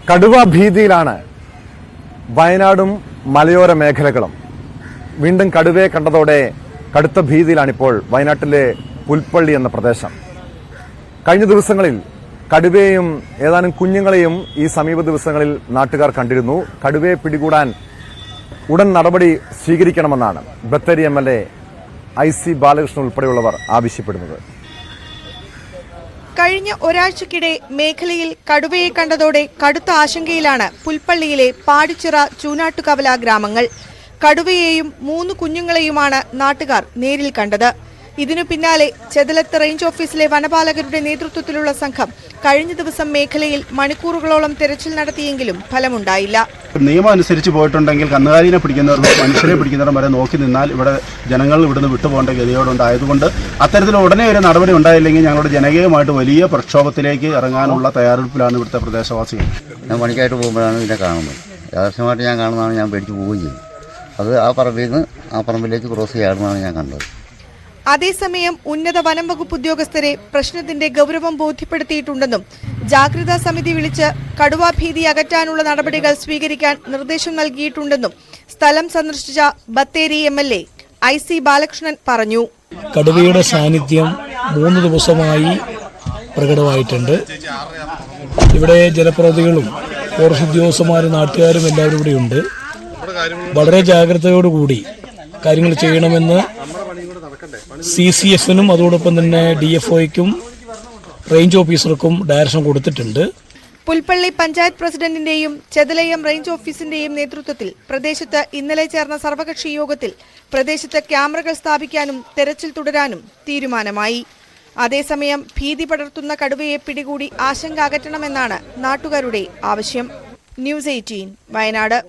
കടുവ ഭീതിയിലാണ് വയനാടും മലയോര മേഖലകളും. വീണ്ടും കടുവയെ കണ്ടതോടെ കടുത്ത ഭീതിയിലാണിപ്പോൾ വയനാട്ടിലെ പുൽപ്പള്ളി എന്ന പ്രദേശം. കഴിഞ്ഞ ദിവസങ്ങളിൽ കടുവയെയും ഏതാനും കുഞ്ഞുങ്ങളെയും ഈ സമീപ ദിവസങ്ങളിൽ നാട്ടുകാർ കണ്ടിരുന്നു. കടുവയെ പിടികൂടാൻ ഉടൻ നടപടി സ്വീകരിക്കണമെന്നാണ് ബത്തേരി MLA IC ബാലകൃഷ്ണൻ ഉൾപ്പെടെയുള്ളവർ ആവശ്യപ്പെടുന്നത്. കഴിഞ്ഞ ഒരാഴ്ചക്കിടെ മേഖലയിൽ കടുവയെ കണ്ടതോടെ കടുത്ത ആശങ്കയിലാണ് പുൽപ്പള്ളിയിലെ പാടിച്ചിറ ചൂനാട്ടുകവല ഗ്രാമങ്ങൾ. കടുവയെയും 3 കുഞ്ഞുങ്ങളെയുമാണ് നാട്ടുകാർ നേരിൽ കണ്ടത്. ഇതിനു പിന്നാലെ ചെതലത്ത് റേഞ്ച് ഓഫീസിലെ വനപാലകരുടെ നേതൃത്വത്തിലുള്ള സംഘം കഴിഞ്ഞ ദിവസം മേഖലയിൽ മണിക്കൂറുകളോളം തെരച്ചിൽ നടത്തിയെങ്കിലും ഫലമുണ്ടായില്ല. നിയമം അനുസരിച്ച് പോയിട്ടുണ്ടെങ്കിൽ കന്നുകാലിനെ പിടിക്കുന്നവർക്ക് മനുഷ്യരെ പിടിക്കുന്നവരും വരെ നോക്കി നിന്നാൽ ഇവിടെ ജനങ്ങൾ ഇവിടുന്ന് വിട്ടുപോകേണ്ട ഗതിയോടുണ്ടായതുകൊണ്ട് അത്തരത്തിൽ ഉടനെ ഒരു നടപടി ഉണ്ടായില്ലെങ്കിൽ ഞങ്ങളുടെ ജനകീയമായിട്ട് വലിയ പ്രക്ഷോഭത്തിലേക്ക് ഇറങ്ങാനുള്ള തയ്യാറെടുപ്പിലാണ് ഇവിടുത്തെ പ്രദേശവാസികൾ. ഞാൻ പണിക്കായിട്ട് പോകുമ്പോഴാണ് ഇതിനെ കാണുന്നത്. യാദൃശ്യമായിട്ട് ഞാൻ കാണുന്നതാണ്. ഞാൻ പേടിച്ച് പോവുകയും ചെയ്യും. അത് ആ പറമ്പിൽ നിന്ന് ആ പറമ്പിലേക്ക് ക്രോസ് ചെയ്യാറുമാണ് ഞാൻ കണ്ടത്. അതേസമയം ഉന്നത വനം വകുപ്പ് ഉദ്യോഗസ്ഥരെ പ്രശ്നത്തിന്റെ ഗൗരവം ബോധ്യപ്പെടുത്തിയിട്ടുണ്ടെന്നും ജാഗ്രതാ സമിതി വിളിച്ച് കടുവാ ഭീതി അകറ്റാനുള്ള നടപടികൾ സ്വീകരിക്കാൻ നിർദ്ദേശം നൽകിയിട്ടുണ്ടെന്നും സ്ഥലം സന്ദർശിച്ച ബത്തേരി MLA IC ബാലകൃഷ്ണൻ പറഞ്ഞു. കടുവയുടെ സാന്നിധ്യം 3 ദിവസമായി പ്രകടമായിട്ടുണ്ട്. ഇവിടെ ജനപ്രതിനിധികളും ഫോറസ്റ്റ് ഉദ്യോഗസ്ഥന്മാരും നാട്ടുകാരും എല്ലാവരും ഇവിടെയുണ്ട്. വളരെ ജാഗ്രതയോടുകൂടി കാര്യങ്ങൾ ചെയ്യണമെന്ന് CCFനും അതോടൊപ്പം തന്നെ DFOയ്ക്കും റേഞ്ച് ഓഫീസർക്കും ഡയറക്ഷൻ കൊടുത്തിട്ടുണ്ട്. പുൽപ്പള്ളി പഞ്ചായത്ത് പ്രസിഡന്റിന്റെയും ചെതലയം റേഞ്ച് ഓഫീസിന്റെയും നേതൃത്വത്തിൽ പ്രദേശത്ത് ഇന്നലെ ചേർന്ന സർവകക്ഷി യോഗത്തിൽ പ്രദേശത്ത് ക്യാമറകൾ സ്ഥാപിക്കാനും തെരച്ചിൽ തുടരാനും തീരുമാനമായി. അതേസമയം ഭീതി പടർത്തുന്ന കടുവയെ പിടികൂടി ആശങ്ക അകറ്റണമെന്നാണ് നാട്ടുകാരുടെ ആവശ്യം. ന്യൂസ് 18 വയനാട്.